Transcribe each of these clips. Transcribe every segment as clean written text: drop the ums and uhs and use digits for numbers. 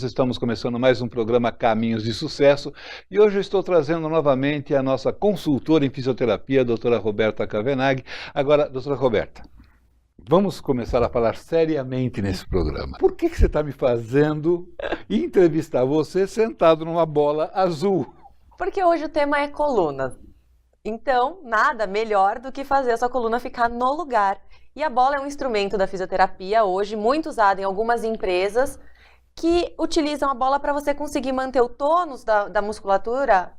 estamos começando mais um programa Caminhos de Sucesso e hoje eu estou trazendo novamente a nossa consultora em fisioterapia, a doutora Roberta Cavenaghi. Agora, doutora Roberta, vamos começar a falar seriamente nesse programa. Por que você está me fazendo entrevistar você sentado numa bola azul? Porque hoje o tema é coluna. Então, nada melhor do que fazer a sua coluna ficar no lugar. E a bola é um instrumento da fisioterapia hoje, muito usado em algumas empresas, que utilizam a bola para você conseguir manter o tônus da musculatura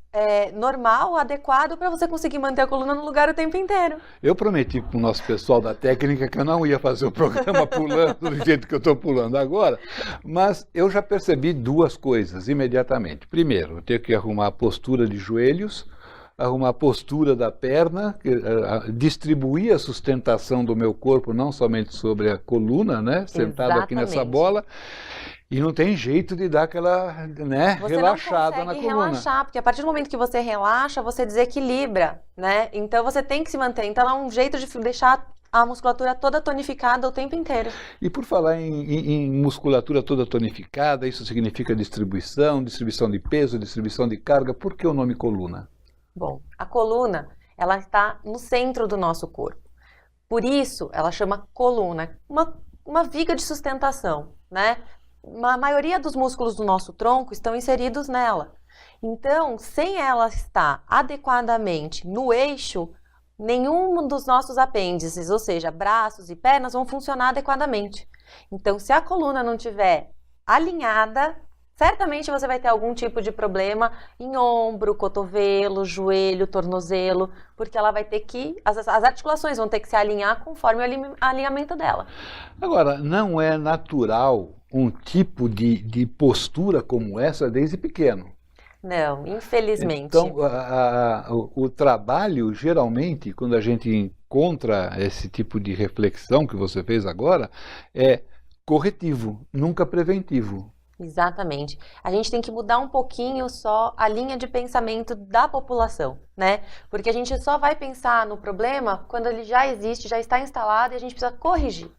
normal, adequado, para você conseguir manter a coluna no lugar o tempo inteiro. Eu prometi para o nosso pessoal da técnica que eu não ia fazer o programa pulando do jeito que eu estou pulando agora, mas eu já percebi duas coisas imediatamente. Primeiro, eu tenho que arrumar a postura de joelhos, arrumar a postura da perna, distribuir a sustentação do meu corpo, não somente sobre a coluna, né, sentado aqui nessa bola. E não tem jeito de dar aquela, né, relaxada na coluna. Você não consegue relaxar, porque a partir do momento que você relaxa, você desequilibra, né? Então você tem que se manter. Então é um jeito de deixar a musculatura toda tonificada o tempo inteiro. E por falar em musculatura toda tonificada, isso significa distribuição de peso, distribuição de carga. Por que o nome coluna? Bom, a coluna, ela está no centro do nosso corpo. Por isso, ela chama coluna, uma viga de sustentação, né? A maioria dos músculos do nosso tronco estão inseridos nela. Então, sem ela estar adequadamente no eixo, nenhum dos nossos apêndices, ou seja, braços e pernas, vão funcionar adequadamente. Então, se a coluna não estiver alinhada, certamente você vai ter algum tipo de problema em ombro, cotovelo, joelho, tornozelo, porque ela vai ter que, as articulações vão ter que se alinhar conforme o alinhamento dela. Agora, não é natural um tipo de postura como essa desde pequeno? Não, infelizmente. Então, o trabalho, geralmente, quando a gente encontra esse tipo de reflexão que você fez agora, é corretivo, nunca preventivo. Exatamente. A gente tem que mudar um pouquinho só a linha de pensamento da população, né? Porque a gente só vai pensar no problema quando ele já existe, já está instalado e a gente precisa corrigir,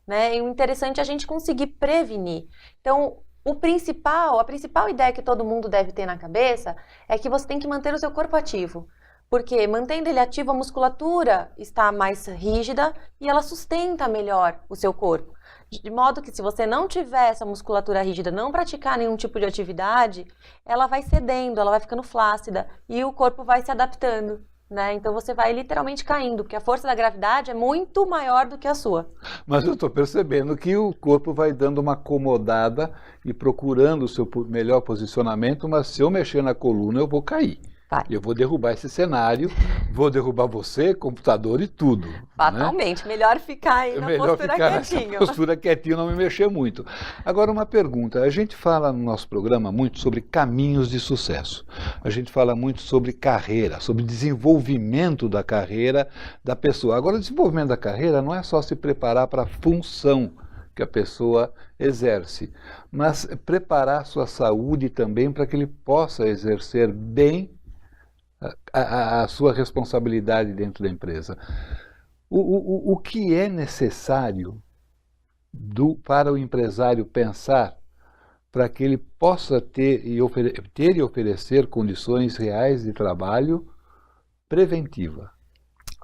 né? E o interessante é a gente conseguir prevenir. Então, a principal ideia que todo mundo deve ter na cabeça é que você tem que manter o seu corpo ativo. Porque mantendo ele ativo, a musculatura está mais rígida e ela sustenta melhor o seu corpo. De modo que se você não tiver essa musculatura rígida, não praticar nenhum tipo de atividade, ela vai cedendo, ela vai ficando flácida e o corpo vai se adaptando, né? Então você vai literalmente caindo, porque a força da gravidade é muito maior do que a sua. Mas eu estou percebendo que o corpo vai dando uma acomodada e procurando o seu melhor posicionamento, mas se eu mexer na coluna eu vou cair. Vai. Eu vou derrubar esse cenário, vou derrubar você, computador e tudo. Fatalmente, né? Melhor ficar aí na postura quietinho. Nessa postura quietinho, não me mexer muito. Agora uma pergunta, a gente fala no nosso programa muito sobre caminhos de sucesso. A gente fala muito sobre carreira, sobre desenvolvimento da carreira da pessoa. Agora o desenvolvimento da carreira não é só se preparar para a função que a pessoa exerce, mas preparar a sua saúde também para que ele possa exercer bem a sua responsabilidade dentro da empresa. O que é necessário para o empresário pensar para que ele possa ter e oferecer condições reais de trabalho preventiva?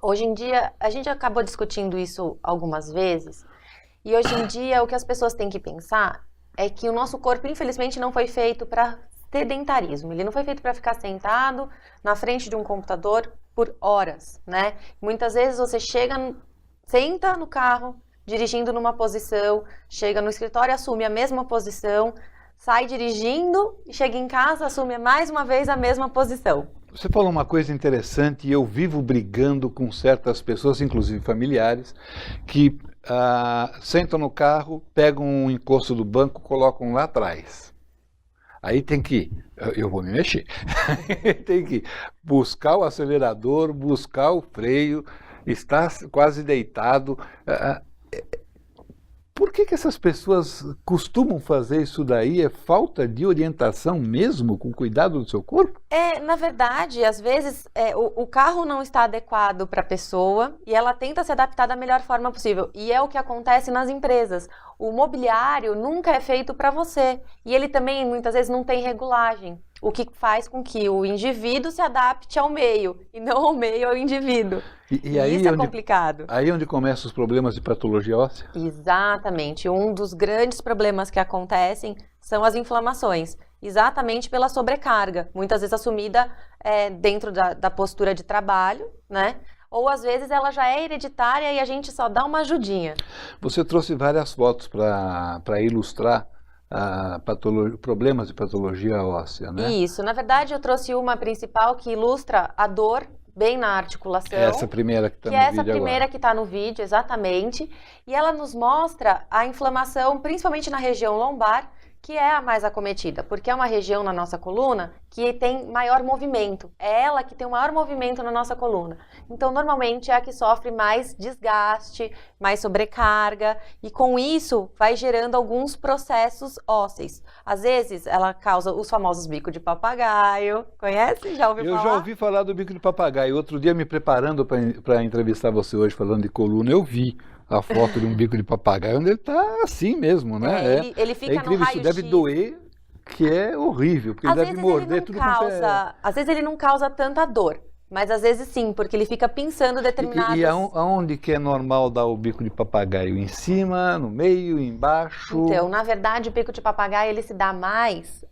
Hoje em dia, a gente acabou discutindo isso algumas vezes, e hoje em dia o que as pessoas têm que pensar é que o nosso corpo, infelizmente, não foi feito para sedentarismo. Ele não foi feito para ficar sentado na frente de um computador por horas, né? Muitas vezes você senta no carro, dirigindo numa posição, chega no escritório, assume a mesma posição, sai dirigindo e chega em casa, assume mais uma vez a mesma posição. Você falou uma coisa interessante e eu vivo brigando com certas pessoas, inclusive familiares, que sentam no carro, pegam um encosto do banco, colocam lá atrás. Aí tem que, eu vou me mexer, tem que buscar o acelerador, buscar o freio, estar quase deitado. Por que essas pessoas costumam fazer isso daí? É falta de orientação mesmo, com cuidado do seu corpo? Na verdade, às vezes, o carro não está adequado para a pessoa e ela tenta se adaptar da melhor forma possível. E é o que acontece nas empresas. O mobiliário nunca é feito para você. E ele também, muitas vezes, não tem regulagem. O que faz com que o indivíduo se adapte ao meio e não ao meio ao indivíduo. E aí isso é complicado. Aí é onde começam os problemas de patologia óssea? Exatamente. Um dos grandes problemas que acontecem são as inflamações, exatamente pela sobrecarga, muitas vezes assumida dentro da postura de trabalho, né? Ou às vezes ela já é hereditária e a gente só dá uma ajudinha. Você trouxe várias fotos para ilustrar problemas de patologia óssea, né? Isso. Na verdade, eu trouxe uma principal que ilustra a dor bem na articulação. Essa primeira que está no vídeo agora. Essa primeira que está no vídeo, exatamente. E ela nos mostra a inflamação, principalmente na região lombar, que é a mais acometida, porque é uma região na nossa coluna que tem maior movimento. É ela que tem o maior movimento na nossa coluna. Então, normalmente, é a que sofre mais desgaste, mais sobrecarga, e com isso vai gerando alguns processos ósseos. Às vezes, ela causa os famosos bicos de papagaio. Conhece? Já ouviu falar? Eu já ouvi falar do bico de papagaio. Outro dia, me preparando para entrevistar você hoje, falando de coluna, eu vi a foto de um bico de papagaio, onde ele está assim mesmo, né? Ele fica incrível, no raio-x. Isso deve doer, que é horrível, porque ele deve morder tudo quanto é... Às vezes ele não causa tanta dor, mas às vezes sim, porque ele fica pensando determinados... E aonde que é normal dar o bico de papagaio? Em cima, no meio, embaixo? Então, na verdade, o bico de papagaio ele se dá mais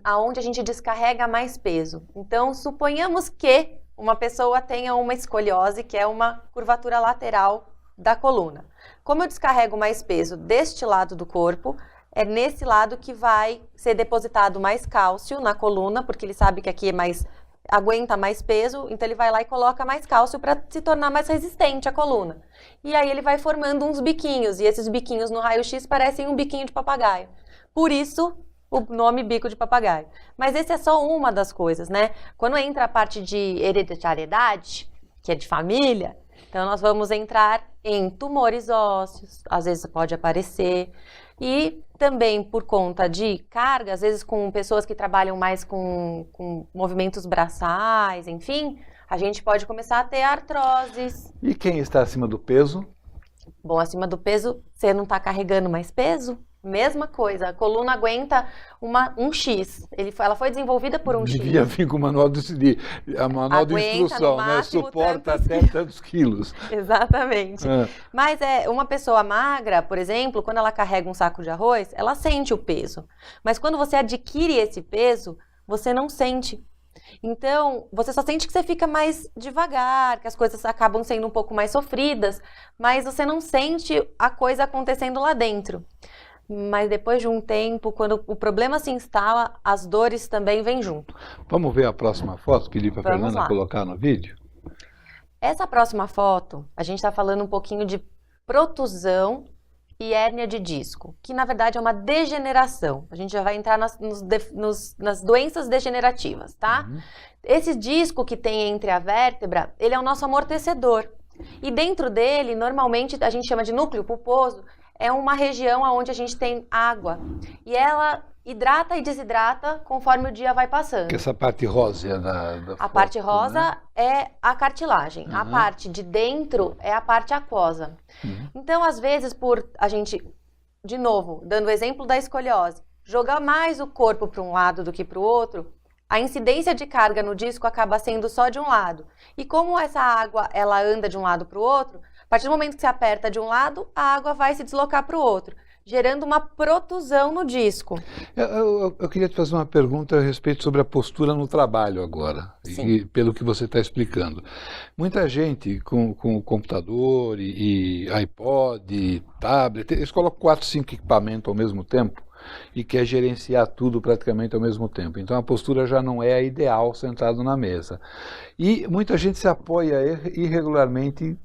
aonde a gente descarrega mais peso. Então, suponhamos que uma pessoa tenha uma escoliose, que é uma curvatura lateral da coluna. Como eu descarrego mais peso deste lado do corpo, é nesse lado que vai ser depositado mais cálcio na coluna, porque ele sabe que aqui aguenta mais peso, então ele vai lá e coloca mais cálcio para se tornar mais resistente à coluna. E aí ele vai formando uns biquinhos, e esses biquinhos no raio-x parecem um biquinho de papagaio. Por isso, o nome bico de papagaio. Mas esse é só uma das coisas, né? Quando entra a parte de hereditariedade, que é de família, então nós vamos entrar em tumores ósseos, às vezes pode aparecer, e também por conta de carga, às vezes com pessoas que trabalham mais com movimentos braçais, enfim, a gente pode começar a ter artroses. E quem está acima do peso? Bom, acima do peso, você não está carregando mais peso? Mesma coisa, a coluna aguenta um X. Ela foi desenvolvida por um X. Devia vir com o manual de instrução, né? Suporta até tantos quilos. Exatamente. Mas uma pessoa magra, por exemplo, quando ela carrega um saco de arroz, ela sente o peso. Mas quando você adquire esse peso, você não sente. Então, você só sente que você fica mais devagar, que as coisas acabam sendo um pouco mais sofridas, mas você não sente a coisa acontecendo lá dentro. Mas depois de um tempo, quando o problema se instala, as dores também vêm junto. Vamos ver a próxima foto, pedi para a Fernanda colocar no vídeo? Essa próxima foto, a gente está falando um pouquinho de protusão e hérnia de disco, que na verdade é uma degeneração. A gente já vai entrar nas doenças degenerativas, tá? Esse disco que tem entre a vértebra, ele é o nosso amortecedor. E dentro dele, normalmente, a gente chama de núcleo pulposo, é uma região onde a gente tem água. E ela hidrata e desidrata conforme o dia vai passando. Que essa parte rosa da a foto, parte rosa, né? É a cartilagem. Uhum. A parte de dentro é a parte aquosa. Uhum. Então, às vezes, por a gente, de novo, dando o exemplo da escoliose, jogar mais o corpo para um lado do que para o outro, a incidência de carga no disco acaba sendo só de um lado. E como essa água ela anda de um lado para o outro, a partir do momento que você aperta de um lado, a água vai se deslocar para o outro, gerando uma protusão no disco. Eu queria te fazer uma pergunta a respeito sobre a postura no trabalho agora, e pelo que você está explicando. Muita gente com computador e iPod, e tablet, eles colocam 4, 5 equipamentos ao mesmo tempo e quer gerenciar tudo praticamente ao mesmo tempo. Então a postura já não é a ideal sentado na mesa. E muita gente se apoia irregularmente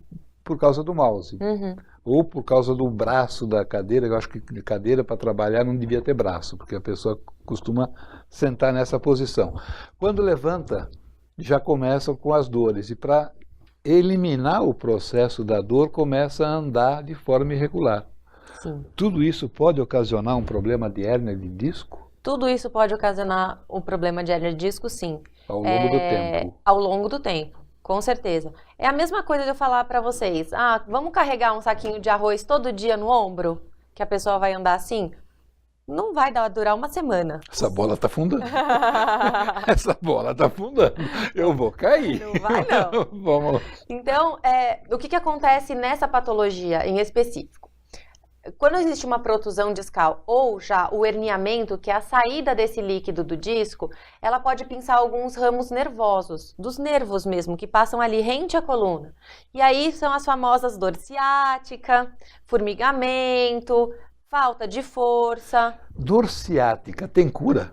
por causa do mouse. Uhum. Ou por causa do braço da cadeira. Eu acho que de cadeira para trabalhar não devia ter braço, porque a pessoa costuma sentar nessa posição. Quando levanta, já começam com as dores. E para eliminar o processo da dor, começa a andar de forma irregular. Sim. Tudo isso pode ocasionar um problema de hérnia de disco? Tudo isso pode ocasionar um problema de hérnia de disco, sim. Ao longo do tempo? Ao longo do tempo, com certeza. É a mesma coisa de eu falar para vocês, vamos carregar um saquinho de arroz todo dia no ombro? Que a pessoa vai andar assim? Não vai durar uma semana. Essa bola tá afundando. Essa bola tá afundando. Eu vou cair. Não vai, não. Vamos lá. Então, o que acontece nessa patologia em específico? Quando existe uma protusão discal ou já o herniamento, que é a saída desse líquido do disco, ela pode pinçar alguns ramos nervosos, dos nervos mesmo, que passam ali rente à coluna. E aí são as famosas dor ciática, formigamento, falta de força. Dor ciática tem cura?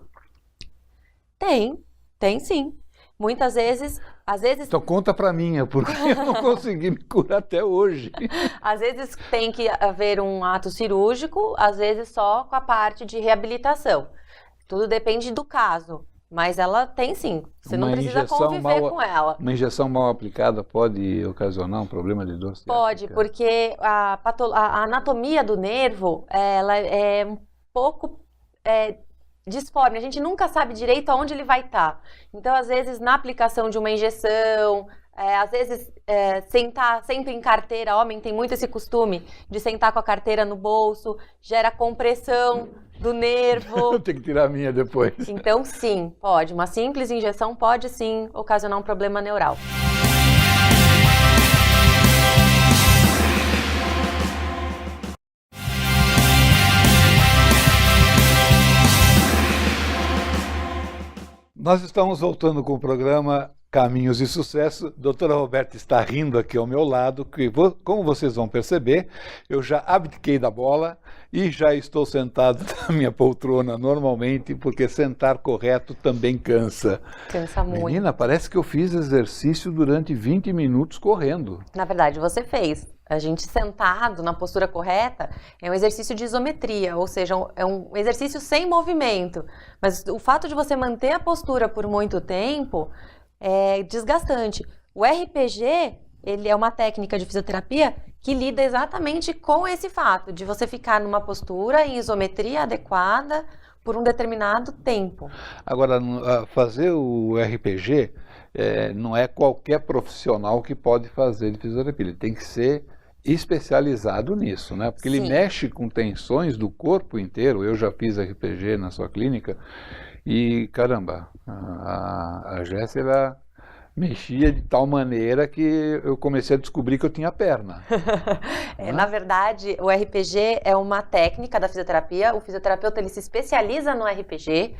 Tem sim. Muitas vezes, às vezes... Então conta pra mim, porque eu não consegui me curar até hoje. Às vezes tem que haver um ato cirúrgico, às vezes só com a parte de reabilitação. Tudo depende do caso, mas ela tem sim. Você não precisa conviver com ela. Uma injeção mal aplicada pode ocasionar um problema de dor ciática? Pode, porque a anatomia do nervo, ela é um pouco... disforme, a gente nunca sabe direito aonde ele vai estar. Então, às vezes, na aplicação de uma injeção, às vezes, sentar sempre em carteira, homem tem muito esse costume de sentar com a carteira no bolso, gera compressão do nervo. Eu tenho que tirar a minha depois. Então, sim, pode. Uma simples injeção pode, sim, ocasionar um problema neural. Nós estamos voltando com o programa Caminhos de Sucesso. Doutora Roberta está rindo aqui ao meu lado, que como vocês vão perceber, eu já abdiquei da bola e já estou sentado na minha poltrona normalmente, porque sentar correto também cansa. Cansa muito. Menina, parece que eu fiz exercício durante 20 minutos correndo. Na verdade, você fez. A gente sentado na postura correta é um exercício de isometria, ou seja, é um exercício sem movimento. Mas o fato de você manter a postura por muito tempo é desgastante. O RPG, ele é uma técnica de fisioterapia que lida exatamente com esse fato de você ficar numa postura em isometria adequada por um determinado tempo. Agora, fazer o RPG não é qualquer profissional que pode fazer de fisioterapia. Ele tem que ser especializado nisso, né? Porque ele mexe com tensões do corpo inteiro. Eu já fiz RPG na sua clínica e, caramba, a Jéssica mexia de tal maneira que eu comecei a descobrir que eu tinha perna. Na verdade, o RPG é uma técnica da fisioterapia. O fisioterapeuta ele se especializa no RPG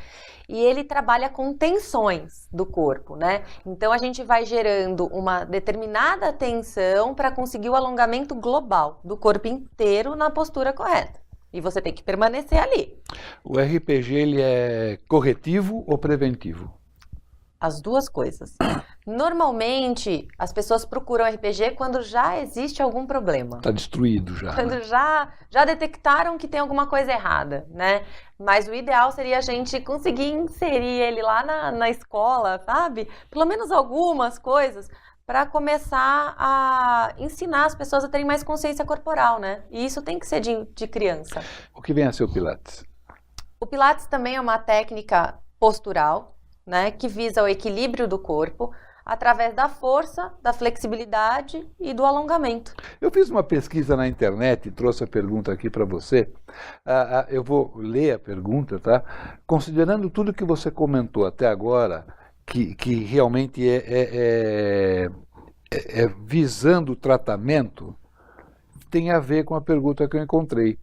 e ele trabalha com tensões do corpo, né? Então a gente vai gerando uma determinada tensão para conseguir o alongamento global do corpo inteiro na postura correta. E você tem que permanecer ali. O RPG ele é corretivo ou preventivo? As duas coisas. Normalmente, as pessoas procuram RPG quando já existe algum problema. Está destruído já. Quando né? já detectaram que tem alguma coisa errada, né? Mas o ideal seria a gente conseguir inserir ele lá na escola, sabe? Pelo menos algumas coisas, para começar a ensinar as pessoas a terem mais consciência corporal, né? E isso tem que ser de criança. O que vem a ser o Pilates? O Pilates também é uma técnica postural, né, que visa o equilíbrio do corpo através da força, da flexibilidade e do alongamento. Eu fiz uma pesquisa na internet e trouxe a pergunta aqui para você. Eu vou ler a pergunta, tá? Considerando tudo que você comentou até agora, que realmente é visando o tratamento, tem a ver com a pergunta que eu encontrei.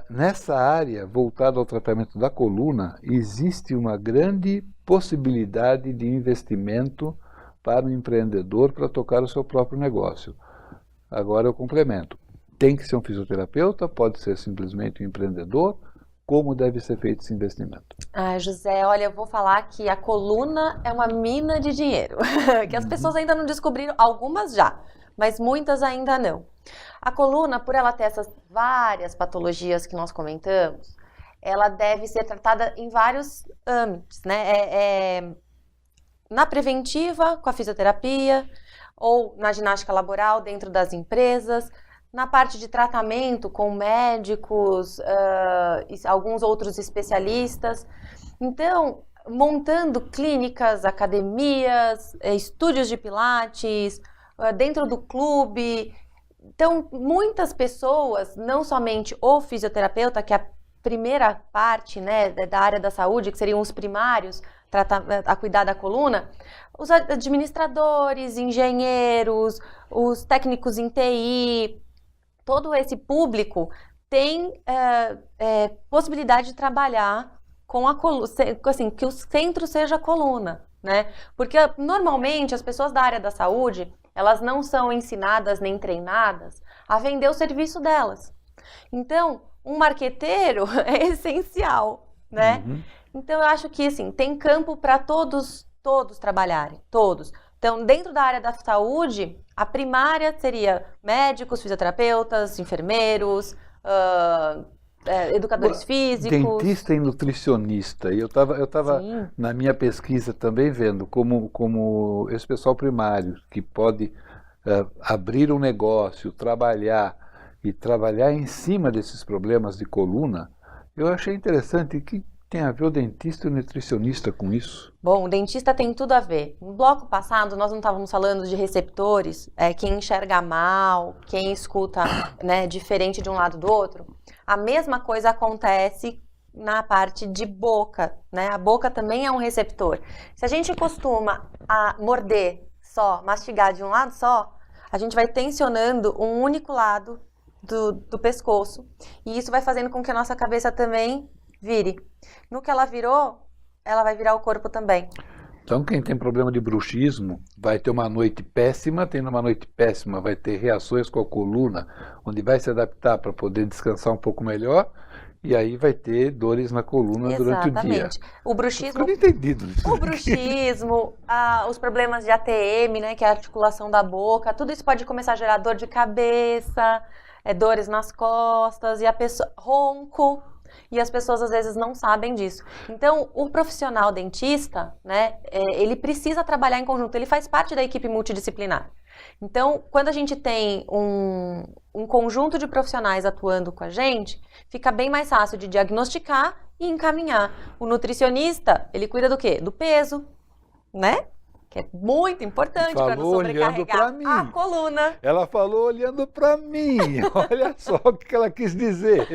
Nessa área voltada ao tratamento da coluna, existe uma grande possibilidade de investimento para o empreendedor para tocar o seu próprio negócio. Agora eu complemento. Tem que ser um fisioterapeuta, pode ser simplesmente um empreendedor. Como deve ser feito esse investimento? José, olha, eu vou falar que a coluna é uma mina de dinheiro, que as pessoas ainda não descobriram, algumas já, mas muitas ainda não. A coluna, por ela ter essas várias patologias que nós comentamos, ela deve ser tratada em vários âmbitos, né? Na preventiva, com a fisioterapia, ou na ginástica laboral dentro das empresas, na parte de tratamento com médicos, alguns outros especialistas. Então, montando clínicas, academias, estúdios de pilates, dentro do clube. Então, muitas pessoas, não somente o fisioterapeuta, que é a primeira parte, né, da área da saúde, que seriam os primários a cuidar da coluna, os administradores, engenheiros, os técnicos em TI, todo esse público tem possibilidade de trabalhar com a coluna, assim, que o centro seja a coluna, né? Porque normalmente as pessoas da área da saúde, elas não são ensinadas nem treinadas a vender o serviço delas. Então, um marqueteiro é essencial, né? Uhum. Então, eu acho que, assim, tem campo para todos trabalharem, todos. Então, dentro da área da saúde, a primária seria médicos, fisioterapeutas, enfermeiros, educadores físicos. Dentista e nutricionista. E eu estava na minha pesquisa também vendo como esse pessoal primário que pode abrir um negócio, trabalhar em cima desses problemas de coluna, eu achei interessante que tem a ver o dentista e o nutricionista com isso? Bom, o dentista tem tudo a ver. No bloco passado, nós não estávamos falando de receptores, quem enxerga mal, quem escuta, né, diferente de um lado do outro. A mesma coisa acontece na parte de boca, né? A boca também é um receptor. Se a gente costuma a morder só, mastigar de um lado só, a gente vai tensionando um único lado do pescoço. E isso vai fazendo com que a nossa cabeça também vire. No que ela virou, ela vai virar o corpo também. Então, quem tem problema de bruxismo vai ter uma noite péssima, tendo uma noite péssima vai ter reações com a coluna, onde vai se adaptar para poder descansar um pouco melhor, e aí vai ter dores na coluna durante o dia. O bruxismo, entendido. O bruxismo, os problemas de ATM, né, que é a articulação da boca, tudo isso pode começar a gerar dor de cabeça, dores nas costas, e a pessoa ronco. E as pessoas às vezes não sabem disso. Então, o profissional dentista, né, ele precisa trabalhar em conjunto, ele faz parte da equipe multidisciplinar. Então, quando a gente tem um conjunto de profissionais atuando com a gente, fica bem mais fácil de diagnosticar e encaminhar. O nutricionista, ele cuida do quê? Do peso, né? Que é muito importante para não sobrecarregar a coluna. Ela falou olhando para mim. Olha só o que ela quis dizer.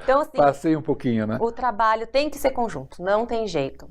Então, assim, passei um pouquinho, né? O trabalho tem que ser conjunto, não tem jeito.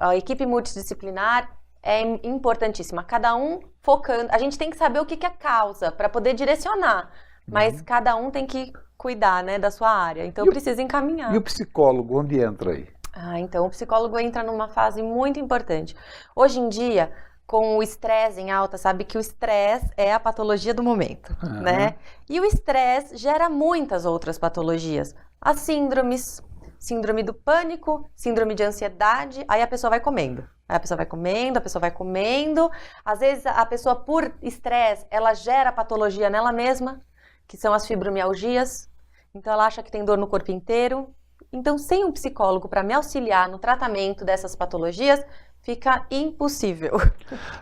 A equipe multidisciplinar é importantíssima. Cada um focando. A gente tem que saber o que é causa para poder direcionar. Mas cada um tem que cuidar, né, da sua área. Então, precisa encaminhar. E o psicólogo, onde entra aí? Então o psicólogo entra numa fase muito importante. Hoje em dia, com o estresse em alta, sabe que o estresse é a patologia do momento, né? E o estresse gera muitas outras patologias. As síndromes, síndrome do pânico, síndrome de ansiedade, aí a pessoa vai comendo. Aí a pessoa vai comendo, a pessoa vai comendo. Às vezes a pessoa, por estresse, ela gera patologia nela mesma, que são as fibromialgias. Então ela acha que tem dor no corpo inteiro. Então, sem um psicólogo para me auxiliar no tratamento dessas patologias, fica impossível.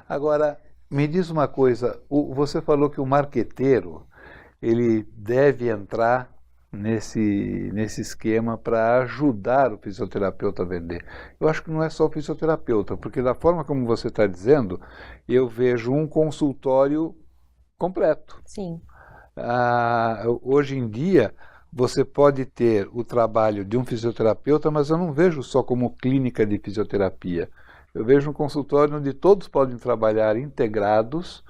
Agora, me diz uma coisa, você falou que o marqueteiro, ele deve entrar nesse esquema para ajudar o fisioterapeuta a vender. Eu acho que não é só o fisioterapeuta, porque da forma como você está dizendo, eu vejo um consultório completo. Sim. Hoje em dia, você pode ter o trabalho de um fisioterapeuta, mas eu não vejo só como clínica de fisioterapia. Eu vejo um consultório onde todos podem trabalhar integrados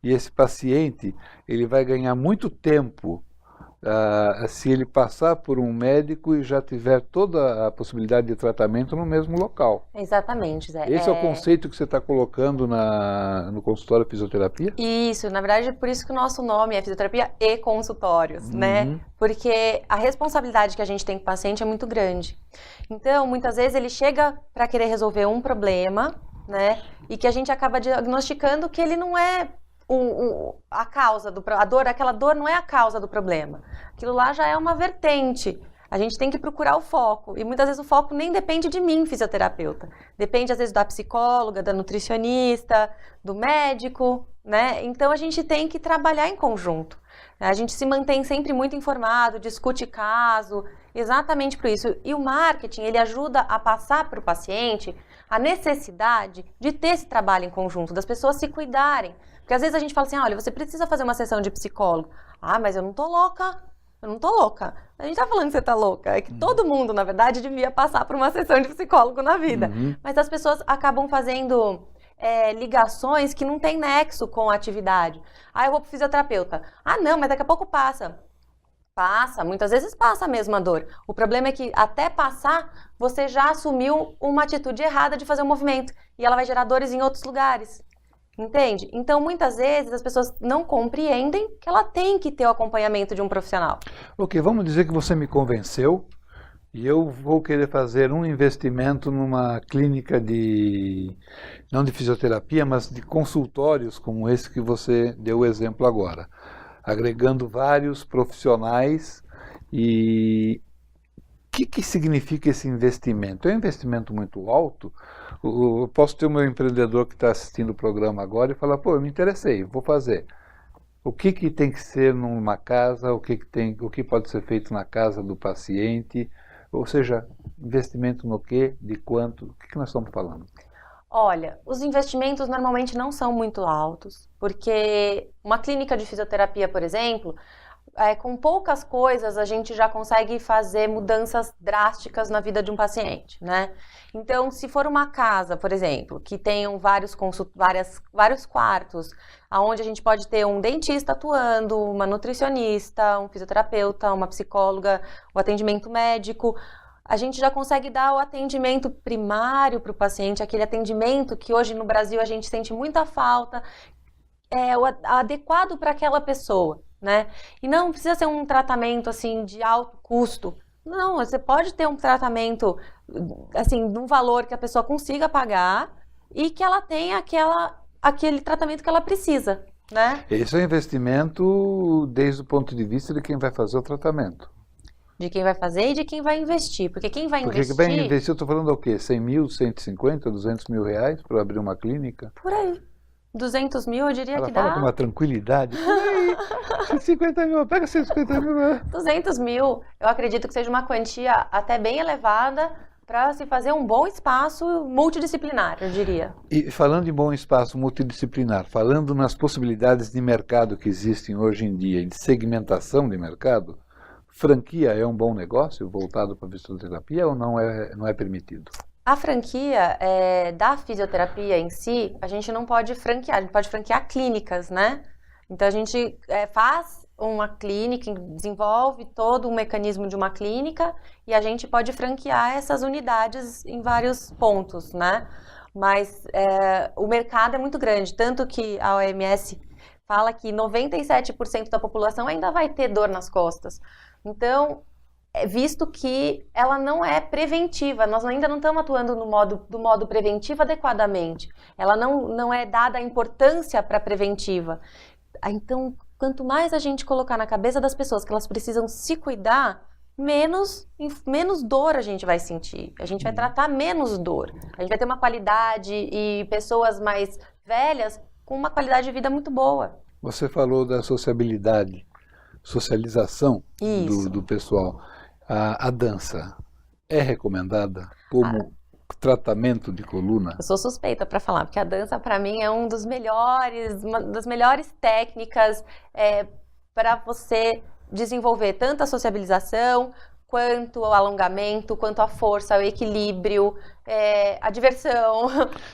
e esse paciente ele vai ganhar muito tempo se ele passar por um médico e já tiver toda a possibilidade de tratamento no mesmo local. Exatamente, Zé. Esse é o conceito que você está colocando no consultório de fisioterapia? Isso, na verdade é por isso que o nosso nome é fisioterapia e consultórios, né? Porque a responsabilidade que a gente tem com o paciente é muito grande. Então, muitas vezes ele chega para querer resolver um problema, né? E que a gente acaba diagnosticando que ele não é a causa a dor, aquela dor não é a causa do problema. Aquilo lá já é uma vertente. A gente tem que procurar o foco. E muitas vezes o foco nem depende de mim, fisioterapeuta. Depende, às vezes, da psicóloga, da nutricionista, do médico, né? Então, a gente tem que trabalhar em conjunto. A gente se mantém sempre muito informado, discute caso, exatamente por isso. E o marketing, ele ajuda a passar para o paciente a necessidade de ter esse trabalho em conjunto, das pessoas se cuidarem. Porque às vezes a gente fala assim, olha, você precisa fazer uma sessão de psicólogo. Ah, mas eu não tô louca. Eu não tô louca. A gente tá falando que você tá louca. É que todo mundo, na verdade, devia passar por uma sessão de psicólogo na vida. Mas as pessoas acabam fazendo ligações que não tem nexo com a atividade. Ah, eu vou pro fisioterapeuta. Ah, não, mas daqui a pouco passa. Passa, muitas vezes passa a mesma dor. O problema é que até passar, você já assumiu uma atitude errada de fazer um movimento. E ela vai gerar dores em outros lugares. Entende? Então, muitas vezes, as pessoas não compreendem que ela tem que ter o acompanhamento de um profissional. Ok, vamos dizer que você me convenceu e eu vou querer fazer um investimento numa clínica não de fisioterapia, mas de consultórios como esse que você deu o exemplo agora, agregando vários profissionais. E o que significa esse investimento? É um investimento muito alto? Eu posso ter o meu empreendedor que está assistindo o programa agora e falar, pô, eu me interessei, vou fazer. O que tem que ser numa casa, o que pode ser feito na casa do paciente, ou seja, investimento no quê, de quanto, o que nós estamos falando? Olha, os investimentos normalmente não são muito altos, porque uma clínica de fisioterapia, por exemplo, com poucas coisas a gente já consegue fazer mudanças drásticas na vida de um paciente, né? Então, se for uma casa, por exemplo, que tenham vários quartos, onde a gente pode ter um dentista atuando, uma nutricionista, um fisioterapeuta, uma psicóloga, o atendimento médico, a gente já consegue dar o atendimento primário para o paciente, aquele atendimento que hoje no Brasil a gente sente muita falta, o adequado para aquela pessoa. Né? E não precisa ser um tratamento assim de alto custo. Não, você pode ter um tratamento assim de um valor que a pessoa consiga pagar e que ela tenha aquele tratamento que ela precisa, né? Esse é um investimento desde o ponto de vista de quem vai fazer o tratamento. De quem vai fazer e de quem vai investir. Porque quem vai investir... Porque quem vai investir, eu estou falando o quê? 100 mil, 150, 200 mil reais para abrir uma clínica? Por aí. 200 mil, eu diria ela que fala dá. Com uma tranquilidade. 150 mil, pega 150 mil. 200 mil, eu acredito que seja uma quantia até bem elevada para se fazer um bom espaço multidisciplinar, eu diria. E falando em bom espaço multidisciplinar, falando nas possibilidades de mercado que existem hoje em dia, de segmentação de mercado, franquia é um bom negócio voltado para a fisioterapia ou não é permitido? A franquia da fisioterapia em si, a gente não pode franquear, a gente pode franquear clínicas, né? Então a gente faz uma clínica, desenvolve todo um mecanismo de uma clínica e a gente pode franquear essas unidades em vários pontos, né? Mas o mercado é muito grande, tanto que a OMS fala que 97% da população ainda vai ter dor nas costas. Então, visto que ela não é preventiva, nós ainda não estamos atuando do modo preventivo adequadamente. Ela não é dada a importância para a preventiva. Então, quanto mais a gente colocar na cabeça das pessoas que elas precisam se cuidar, menos dor a gente vai sentir. A gente vai tratar menos dor. A gente vai ter uma qualidade e pessoas mais velhas com uma qualidade de vida muito boa. Você falou da socialização do pessoal. A dança é recomendada como tratamento de coluna? Eu sou suspeita para falar, porque a dança para mim é uma das melhores técnicas para você desenvolver tanto a sociabilização, quanto o alongamento, quanto a força, o equilíbrio, a diversão,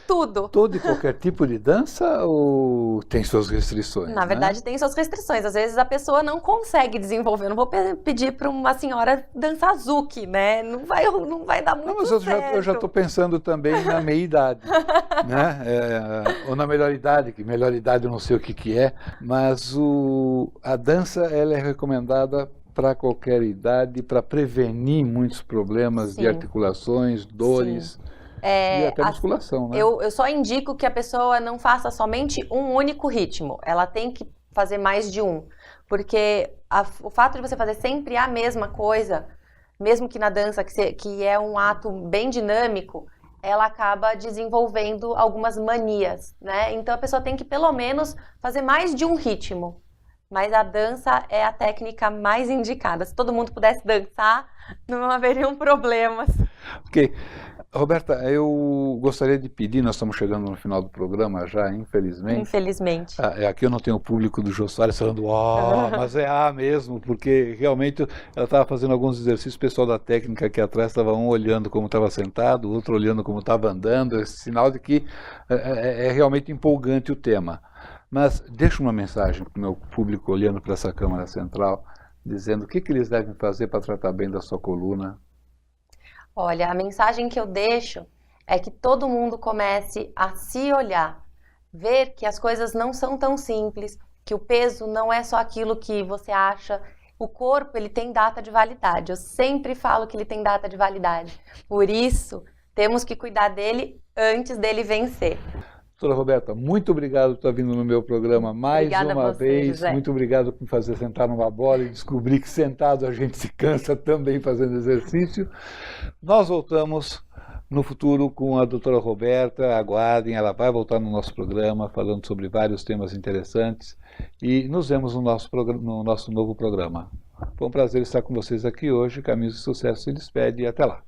tudo. Todo e qualquer tipo de dança ou tem suas restrições? Na verdade, tem suas restrições. Às vezes a pessoa não consegue desenvolver. Eu não vou pedir para uma senhora dançar Zouk, né? Não vai dar muito certo. Eu já estou pensando também na meia-idade, né? Ou na melhor-idade, que melhor-idade eu não sei o que é, mas a dança ela é recomendada para qualquer idade, para prevenir muitos problemas de articulações, dores e até musculação, né? Eu só indico que a pessoa não faça somente um único ritmo, ela tem que fazer mais de um, porque o fato de você fazer sempre a mesma coisa, mesmo que na dança, que é um ato bem dinâmico, ela acaba desenvolvendo algumas manias, né? Então a pessoa tem que pelo menos fazer mais de um ritmo. mas a dança é a técnica mais indicada. Se todo mundo pudesse dançar, não haveriam problemas. Ok. Roberta, eu gostaria de pedir, nós estamos chegando no final do programa já, infelizmente. Infelizmente. Aqui eu não tenho o público do Jô Soares falando, mas é mesmo, porque realmente ela estava fazendo alguns exercícios, o pessoal da técnica aqui atrás estava um olhando como estava sentado, o outro olhando como estava andando, esse sinal de que é realmente empolgante o tema. Mas deixa uma mensagem para o meu público olhando para essa Câmara Central, dizendo o que eles devem fazer para tratar bem da sua coluna. Olha, a mensagem que eu deixo é que todo mundo comece a se olhar, ver que as coisas não são tão simples, que o peso não é só aquilo que você acha. O corpo, ele tem data de validade. Eu sempre falo que ele tem data de validade. Por isso, temos que cuidar dele antes dele vencer. Doutora Roberta, muito obrigado por estar vindo no meu programa mais uma vez. José. Muito obrigado por me fazer sentar numa bola e descobrir que sentado a gente se cansa também fazendo exercício. Nós voltamos no futuro com a doutora Roberta, aguardem, ela vai voltar no nosso programa falando sobre vários temas interessantes e nos vemos no nosso novo programa. Foi um prazer estar com vocês aqui hoje. Caminhos de Sucesso se despede e até lá.